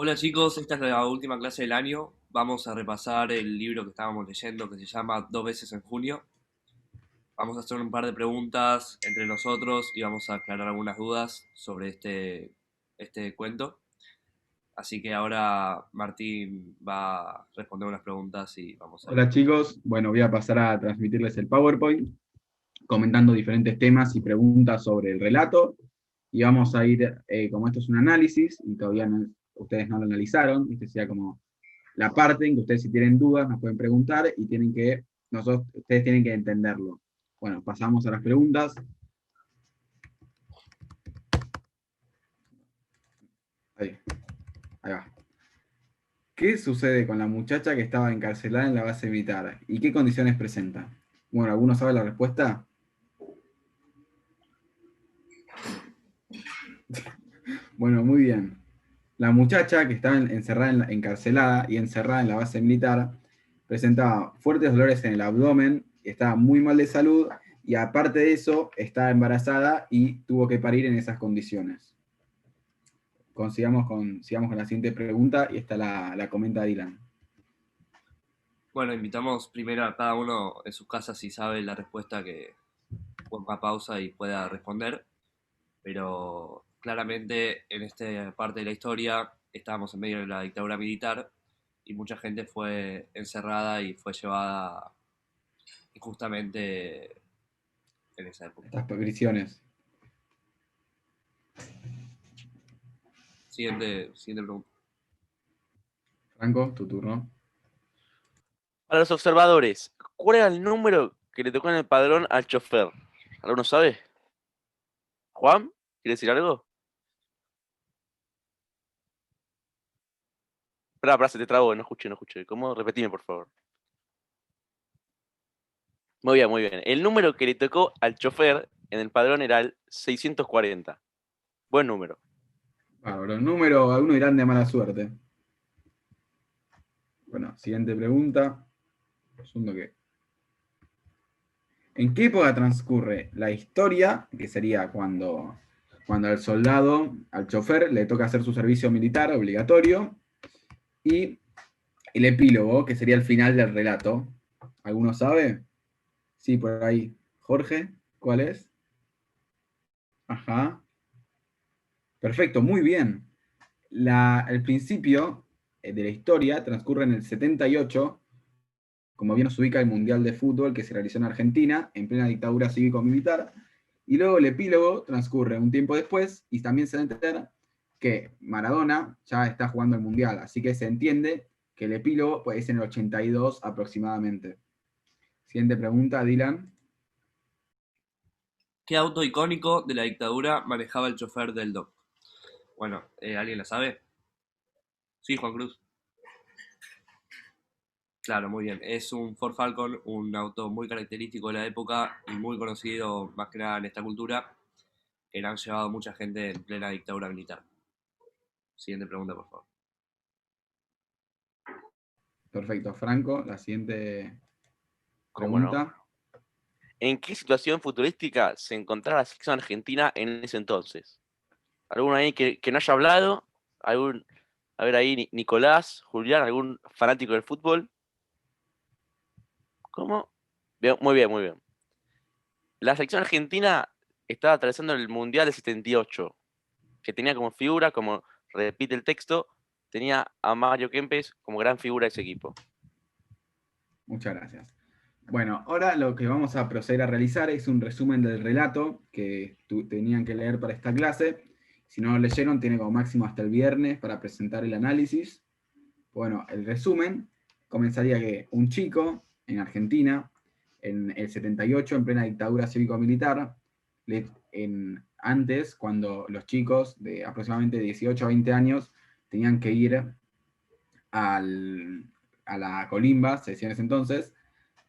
Hola chicos, esta es la última clase del año. Vamos a repasar el libro que estábamos leyendo que se llama Dos veces en junio. Vamos a hacer un par de preguntas entre nosotros y vamos a aclarar algunas dudas sobre este cuento. Así que ahora Martín va a responder unas preguntas y vamos a ir. Hola chicos, bueno, voy a pasar a transmitirles el PowerPoint, comentando diferentes temas y preguntas sobre el relato, y vamos a ir, como esto es un análisis, y todavía ustedes no lo analizaron, este sería como la parte en que ustedes si tienen dudas nos pueden preguntar, y ustedes tienen que entenderlo. Bueno, pasamos a las preguntas. Ahí, ahí va. ¿Qué sucede con la muchacha que estaba encarcelada en la base militar? ¿Y qué condiciones presenta? Bueno, ¿alguno sabe la respuesta? Bueno, muy bien. La muchacha, que estaba encerrada, encarcelada y encerrada en la base militar, presentaba fuertes dolores en el abdomen, estaba muy mal de salud y aparte de eso, estaba embarazada y tuvo que parir en esas condiciones. Sigamos con la siguiente pregunta y esta la comenta Dylan. Bueno, invitamos primero a cada uno en sus casas si sabe la respuesta que ponga pausa y pueda responder. Pero claramente en esta parte de la historia estábamos en medio de la dictadura militar y mucha gente fue encerrada y fue llevada injustamente en esa época. Estas prisiones. Siguiente pregunta. Franco, tu turno. A los observadores, ¿cuál era el número que le tocó en el padrón al chofer? ¿Alguno sabe? ¿Juan? ¿Quiere decir algo? Espera, se te trabó, no escuché. ¿Cómo? Repetime, por favor. Muy bien, muy bien. El número que le tocó al chofer en el padrón era el 640. Buen número. Bárbaro. Número, algunos dirán de mala suerte. Bueno, siguiente pregunta. Segundo que. ¿En qué época transcurre la historia, que sería cuando al soldado, al chofer, le toca hacer su servicio militar obligatorio, y el epílogo, que sería el final del relato? ¿Alguno sabe? Sí, por ahí. Jorge, ¿cuál es? Ajá. Perfecto, muy bien. El principio de la historia transcurre en el 78, como bien nos ubica el Mundial de Fútbol que se realizó en Argentina, en plena dictadura cívico-militar, y luego el epílogo transcurre un tiempo después, y también se entera que Maradona ya está jugando el Mundial, así que se entiende que el epílogo pues, es en el 82 aproximadamente. Siguiente pregunta, Dylan. ¿Qué auto icónico de la dictadura manejaba el chofer del Doc? Bueno, ¿alguien la sabe? Sí, Juan Cruz. Claro, muy bien. Es un Ford Falcon, un auto muy característico de la época y muy conocido más que nada en esta cultura, que le han llevado mucha gente en plena dictadura militar. Siguiente pregunta, por favor. Perfecto, Franco, la siguiente ¿Cómo no? pregunta. ¿En qué situación futurística se encontraba la selección argentina en ese entonces? ¿Alguno ahí que no haya hablado? ¿Algún, a ver ahí, Nicolás, Julián, algún fanático del fútbol? ¿Cómo? Bien, muy bien, muy bien. La selección argentina estaba atravesando el Mundial de 78, que tenía como figura, como repite el texto, tenía a Mario Kempes como gran figura de ese equipo. Muchas gracias. Bueno, ahora lo que vamos a proceder a realizar es un resumen del relato que tenían que leer para esta clase. Si no lo leyeron, tiene como máximo hasta el viernes para presentar el análisis. Bueno, el resumen comenzaría que un chico en Argentina, en el 78, en plena dictadura cívico-militar, antes, cuando los chicos de aproximadamente 18 a 20 años tenían que ir al, a la colimba, se decía en ese entonces,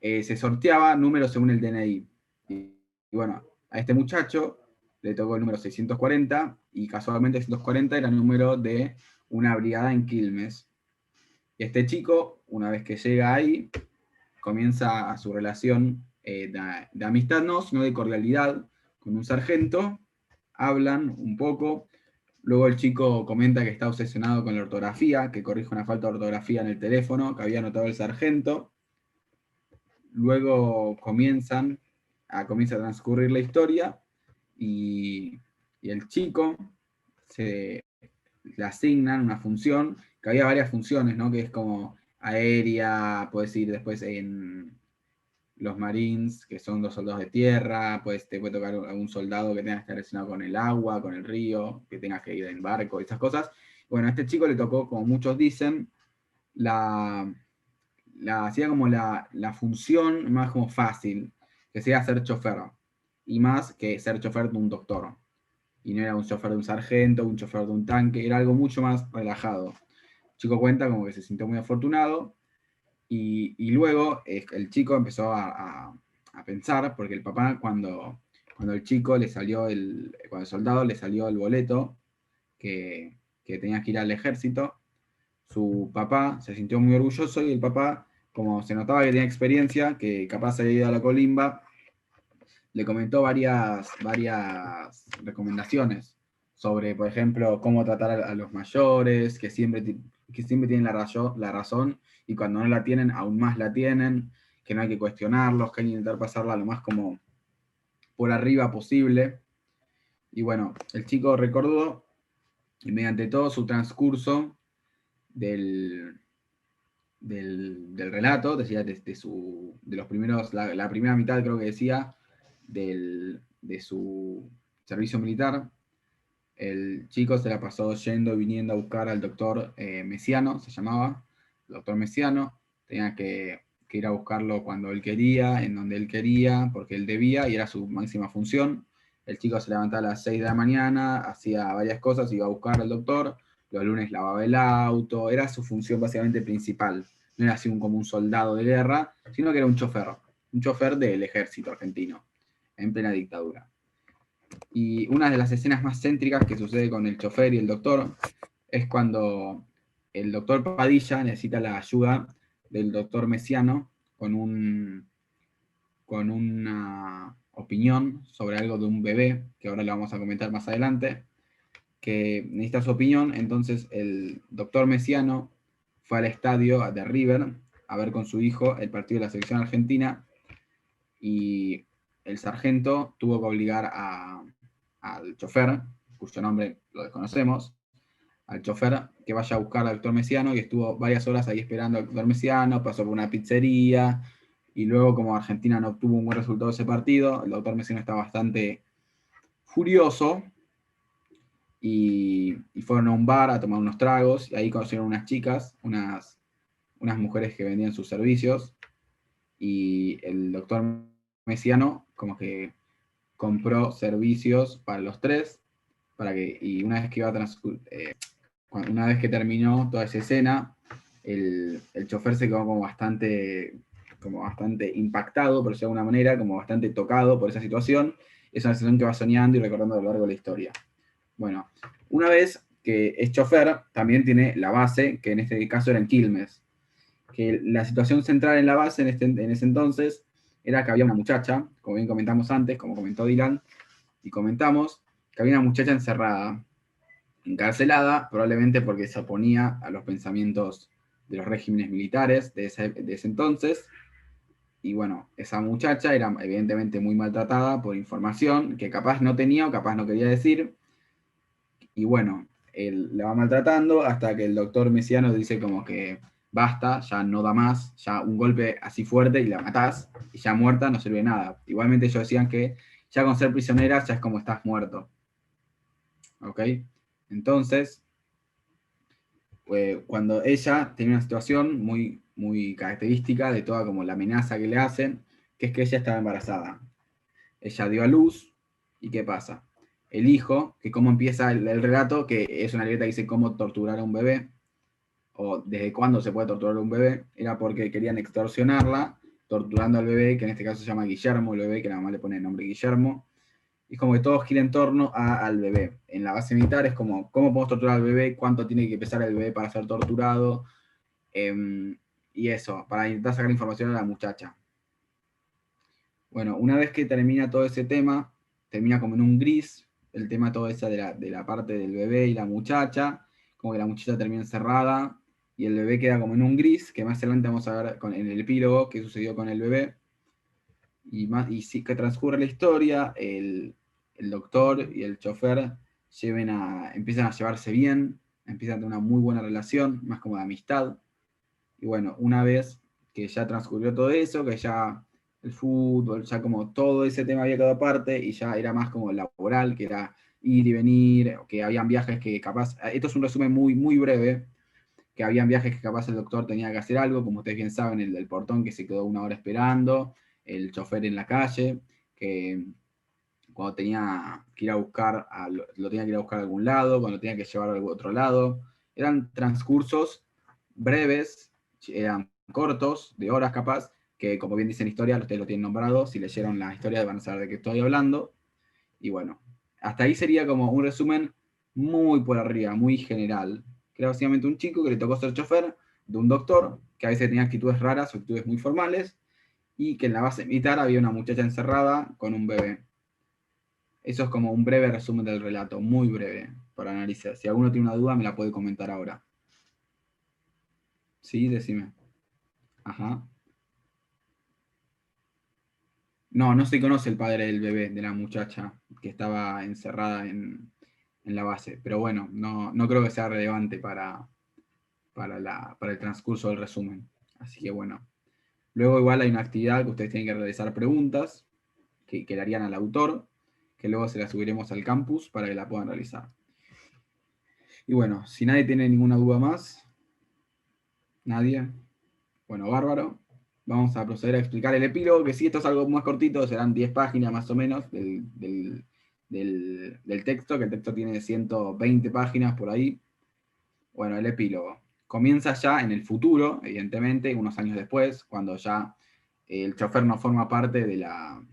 se sorteaba números según el DNI. Y bueno, a este muchacho le tocó el número 640 y casualmente 640 era el número de una brigada en Quilmes. Y este chico, una vez que llega ahí, comienza su relación de amistad, no, sino de cordialidad con un sargento, hablan un poco, Luego el chico comenta que está obsesionado con la ortografía, que corrige una falta de ortografía en el teléfono que había anotado el sargento. Luego comienza a transcurrir la historia y el chico le asignan una función, que había varias funciones, ¿no? Que es como aérea, puedes ir después en los Marines, que son los soldados de tierra, pues te puede tocar algún soldado que tenga que estar relacionado con el agua, con el río, que tengas que ir en barco, esas cosas. Bueno, a este chico le tocó, como muchos dicen, hacía como la función más como fácil, que sería ser chofer, y más que ser chofer de un doctor. Y no era un chofer de un sargento, un chofer de un tanque, era algo mucho más relajado. El chico cuenta como que se sintió muy afortunado, y luego el chico empezó a pensar, porque el papá cuando el chico le salió cuando el soldado le salió el boleto que tenía que ir al ejército, su papá se sintió muy orgulloso y el papá, como se notaba que tenía experiencia, que capaz había ido a la colimba, le comentó varias recomendaciones sobre, por ejemplo, cómo tratar a los mayores, que siempre tienen la razón y cuando no la tienen, aún más la tienen, que no hay que cuestionarlos, que hay que intentar pasarla lo más como por arriba posible. Y bueno, el chico recordó, y mediante todo su transcurso del relato, decía de los primeros, la primera mitad creo que decía, de su servicio militar, el chico se la pasó yendo y viniendo a buscar al doctor Mesiano, se llamaba, el doctor Mesiano, tenía que ir a buscarlo cuando él quería, en donde él quería, porque él debía y era su máxima función. El chico se levantaba a las 6 de la mañana, hacía varias cosas, iba a buscar al doctor, los lunes lavaba el auto, era su función básicamente principal. No era así como un soldado de guerra, sino que era un chofer del ejército argentino, en plena dictadura. Y una de las escenas más céntricas que sucede con el chofer y el doctor es cuando el doctor Padilla necesita la ayuda del doctor Mesiano con una opinión sobre algo de un bebé, que ahora lo vamos a comentar más adelante, que necesita su opinión. Entonces el doctor Mesiano fue al estadio de River a ver con su hijo el partido de la selección argentina y el sargento tuvo que obligar al chofer, cuyo nombre lo desconocemos, al chofer que vaya a buscar al doctor Mesiano, y estuvo varias horas ahí esperando al doctor Mesiano, pasó por una pizzería, y luego como Argentina no obtuvo un buen resultado de ese partido, el doctor Mesiano está bastante furioso, y fueron a un bar a tomar unos tragos, y ahí conocieron unas chicas, unas mujeres que vendían sus servicios, y el doctor Mesiano como que compró servicios para los tres, y una vez que una vez que terminó toda esa escena, el chofer se quedó como bastante impactado, por decirlo de alguna manera, como bastante tocado por esa situación. Es una situación que va soñando y recordando a lo largo de la historia. Bueno, una vez que es chofer, también tiene la base, que en este caso era en Quilmes. Que la situación central en la base en ese entonces era que había una muchacha, como bien comentamos antes, como comentó Dylan, y comentamos que había una muchacha encerrada, encarcelada, probablemente porque se oponía a los pensamientos de los regímenes militares de ese entonces. Y bueno, esa muchacha era evidentemente muy maltratada por información que capaz no tenía o capaz no quería decir. Y bueno, él la va maltratando hasta que el doctor Mesiano dice como que basta, ya no da más, ya un golpe así fuerte y la matás, y ya muerta no sirve de nada. Igualmente ellos decían que ya con ser prisionera ya es como estás muerto. ¿Ok? Entonces, cuando ella tenía una situación muy, muy característica de toda como la amenaza que le hacen, que es que ella estaba embarazada. Ella dio a luz, ¿y qué pasa? El hijo, que cómo empieza el relato, que es una letra que dice cómo torturar a un bebé, o desde cuándo se puede torturar a un bebé, era porque querían extorsionarla, torturando al bebé, que en este caso se llama Guillermo, el bebé, que la mamá le pone el nombre Guillermo, y como que todo gira en torno al bebé. En la base militar es como, ¿cómo podemos torturar al bebé? ¿Cuánto tiene que pesar el bebé para ser torturado? Y eso, para intentar sacar información a la muchacha. Bueno, una vez que termina todo ese tema, termina como en un gris, el tema todo esa de la parte del bebé y la muchacha, como que la muchacha termina encerrada y el bebé queda como en un gris, que más adelante vamos a ver en el epílogo qué sucedió con el bebé. Y sí que transcurre la historia, el doctor y el chofer empiezan a llevarse bien, empiezan a tener una muy buena relación, más como de amistad. Y bueno, una vez que ya transcurrió todo eso, que ya el fútbol, ya como todo ese tema había quedado aparte y ya era más como laboral, que era ir y venir, que habían viajes que capaz, esto es un resumen muy, muy breve, que habían viajes que capaz el doctor tenía que hacer algo, como ustedes bien saben, el del portón que se quedó una hora esperando, el chofer en la calle, que cuando tenía que ir a buscar, lo tenía que ir a buscar a algún lado, cuando tenía que llevar a algún otro lado. Eran transcursos breves, eran cortos, de horas capaz, que como bien dice en historia, ustedes lo tienen nombrado, si leyeron la historia van a saber de qué estoy hablando. Y bueno, hasta ahí sería como un resumen muy por arriba, muy general. Que era básicamente un chico que le tocó ser chofer de un doctor, que a veces tenía actitudes raras o actitudes muy formales, y que en la base militar había una muchacha encerrada con un bebé. Eso es como un breve resumen del relato, muy breve, para analizar. Si alguno tiene una duda, me la puede comentar ahora. Sí, decime. Ajá. No, no se conoce el padre del bebé, de la muchacha que estaba encerrada en la base. Pero bueno, no creo que sea relevante para el transcurso del resumen. Así que bueno. Luego igual hay una actividad que ustedes tienen que realizar preguntas que le harían al autor, que luego se las subiremos al campus para que la puedan realizar. Y bueno, si nadie tiene ninguna duda más, nadie, bueno, bárbaro. Vamos a proceder a explicar el epílogo, que si esto es algo más cortito, serán 10 páginas más o menos del texto, que el texto tiene 120 páginas por ahí. Bueno, el epílogo. Comienza ya en el futuro, evidentemente, unos años después, cuando ya el chofer no forma parte de la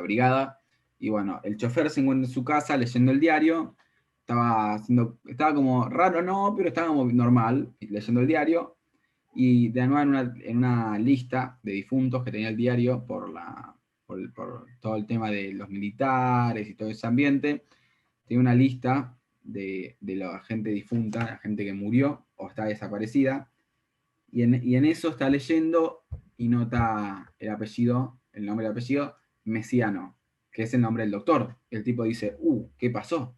brigada. Y bueno, el chofer se encuentra en su casa leyendo el diario. Estaba como raro, no, pero estaba como normal, leyendo el diario. Y de nuevo en una lista de difuntos que tenía el diario por todo el tema de los militares y todo ese ambiente, tiene una lista de la gente difunta, la gente que murió o está desaparecida, y en eso está leyendo y nota el apellido, el nombre del apellido, Mesiano, que es el nombre del doctor. El tipo dice, ¿qué pasó?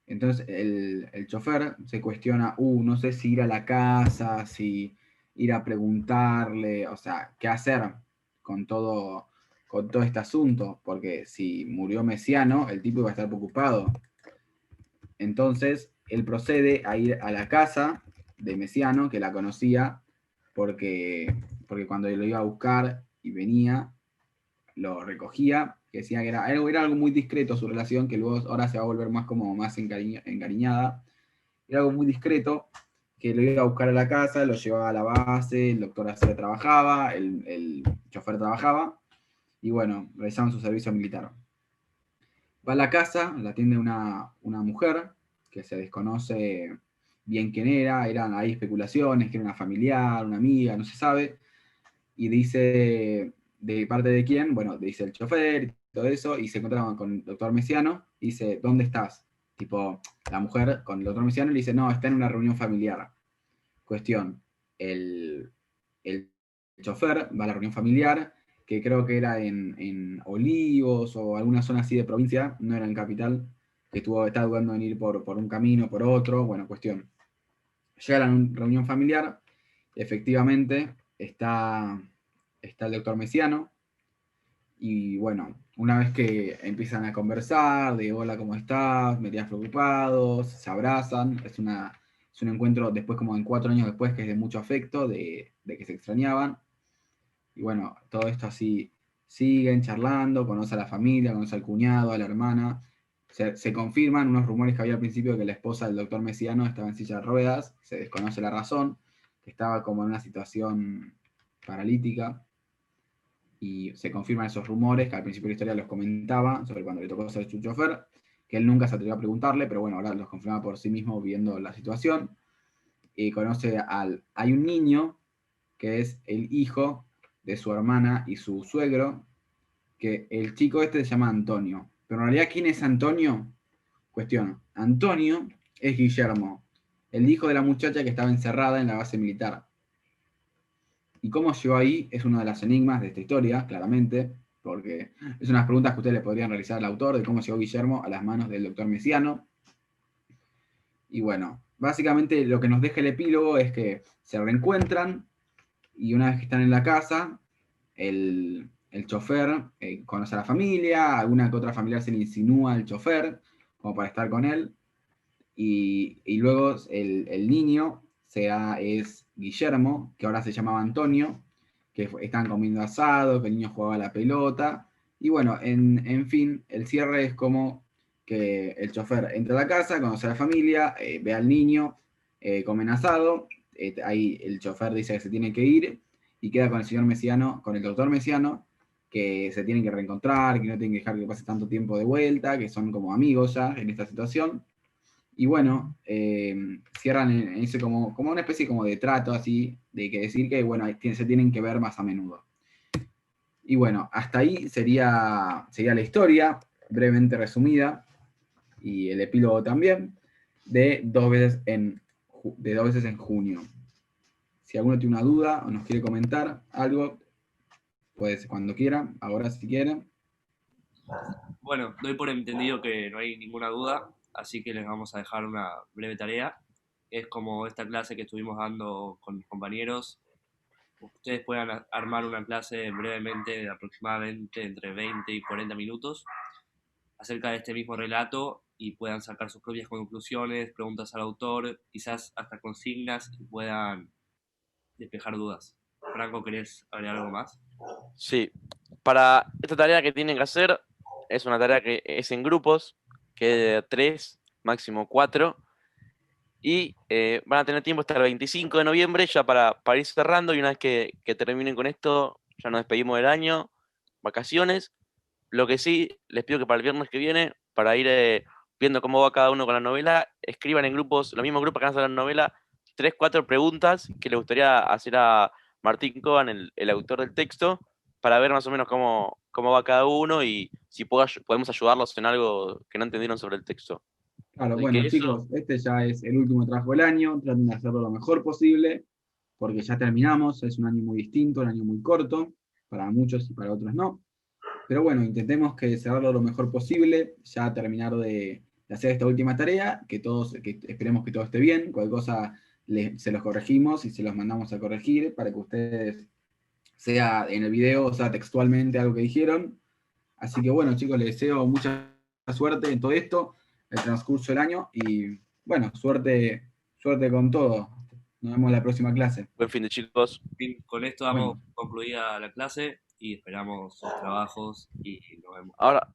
Entonces el chofer se cuestiona, no sé si ir a la casa, si ir a preguntarle, o sea, qué hacer con con todo este asunto, porque si murió Mesiano, el tipo iba a estar preocupado. Entonces él procede a ir a la casa de Mesiano, que la conocía, porque cuando lo iba a buscar y venía, lo recogía, que decía que era algo muy discreto su relación, que luego ahora se va a volver más como más encariñada. Era algo muy discreto, que lo iba a buscar a la casa, lo llevaba a la base, el doctor así trabajaba, el chofer trabajaba, y bueno, realizaban su servicio militar. Va a la casa, la atiende una mujer, que se desconoce bien quién era, eran ahí especulaciones, que era una familiar, una amiga, no se sabe, y dice de parte de quién, bueno, dice el chofer y todo eso, y se encontraban con el doctor Mesiano, y dice, ¿dónde estás? Tipo, la mujer con el doctor Mesiano le dice, no, está en una reunión familiar. Cuestión, el chofer va a la reunión familiar, que creo que era en Olivos o alguna zona así de provincia, no era en capital, que estaba dudando en ir por un camino, por otro, bueno, cuestión. Llega a la reunión familiar, efectivamente está el doctor Mesiano, y bueno, una vez que empiezan a conversar, de hola, ¿cómo estás? Me tenías preocupados, se abrazan, es un encuentro después como en 4 años después, que es de mucho afecto, de que se extrañaban, y bueno, todo esto así, siguen charlando, conoce a la familia, conoce al cuñado, a la hermana, se confirman unos rumores que había al principio de que la esposa del doctor Mesiano estaba en silla de ruedas, se desconoce la razón, que estaba como en una situación paralítica, y se confirman esos rumores que al principio de la historia los comentaba, sobre cuando le tocó ser su chofer, que él nunca se atrevió a preguntarle, pero bueno, ahora los confirma por sí mismo viendo la situación, y hay un niño que es el hijo de su hermana y su suegro, que el chico este se llama Antonio, Pero en realidad, ¿quién es Antonio? Cuestión. Antonio es Guillermo, el hijo de la muchacha que estaba encerrada en la base militar. Y cómo llegó ahí es uno de los enigmas de esta historia, claramente, porque es unas preguntas que ustedes le podrían realizar al autor de cómo llegó Guillermo a las manos del doctor Mesiano. Y bueno, básicamente lo que nos deja el epílogo es que se reencuentran y una vez que están en la casa, el chofer conoce a la familia, alguna que otra familiar se le insinúa al chofer como para estar con él. Y luego el niño es Guillermo, que ahora se llamaba Antonio, que estaban comiendo asado, que el niño jugaba a la pelota. Y bueno, en fin, el cierre es como que el chofer entra a la casa, conoce a la familia, ve al niño, comen asado, ahí el chofer dice que se tiene que ir y queda con el señor Mesiano, con el doctor Mesiano, que se tienen que reencontrar, que no tienen que dejar que pase tanto tiempo de vuelta, que son como amigos ya en esta situación. Y bueno, cierran en ese como una especie como de trato así, de que decir que bueno, se tienen que ver más a menudo. Y bueno, hasta ahí sería la historia, brevemente resumida, y el epílogo también, de dos veces en junio. Si alguno tiene una duda o nos quiere comentar algo, puede cuando quiera, ahora si quieren. Bueno, doy por entendido que no hay ninguna duda, así que les vamos a dejar una breve tarea. Es como esta clase que estuvimos dando con mis compañeros. Ustedes puedan armar una clase brevemente de aproximadamente entre 20 y 40 minutos acerca de este mismo relato y puedan sacar sus propias conclusiones, preguntas al autor, quizás hasta consignas y puedan despejar dudas. Franco, ¿querés agregar algo más? Sí, para esta tarea que tienen que hacer, es una tarea que es en grupos, que es de 3, máximo 4, y van a tener tiempo hasta el 25 de noviembre ya para ir cerrando, y una vez que terminen con esto, ya nos despedimos del año, vacaciones. Lo que sí, les pido que para el viernes que viene, para ir viendo cómo va cada uno con la novela, escriban en grupos, los mismos grupos que van a hacer la novela, 3, 4 preguntas que le gustaría hacer a Martín Coban, el autor del texto, para ver más o menos cómo va cada uno y si podemos ayudarlos en algo que no entendieron sobre el texto. Claro, Así que bueno eso, chicos, este ya es el último trabajo del año, traten de hacerlo lo mejor posible, porque ya terminamos, es un año muy distinto, un año muy corto, para muchos y para otros no. Pero bueno, intentemos que cerrarlo lo mejor posible, ya terminar de hacer esta última tarea, que esperemos que todo esté bien, cualquier cosa se los corregimos y se los mandamos a corregir para que ustedes, sea en el video, o sea textualmente algo que dijeron. Así que bueno chicos, les deseo mucha suerte en todo esto, el transcurso del año, y bueno, suerte con todo. Nos vemos en la próxima clase. buen fin de chicos. Con esto damos Bueno, concluida la clase y esperamos sus trabajos y nos vemos. Ahora,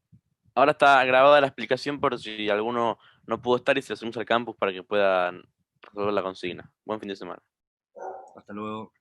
ahora está grabada la explicación por si alguno no pudo estar y se lo hacemos al campus para que puedan resolver la consigna. Buen fin de semana. Hasta luego.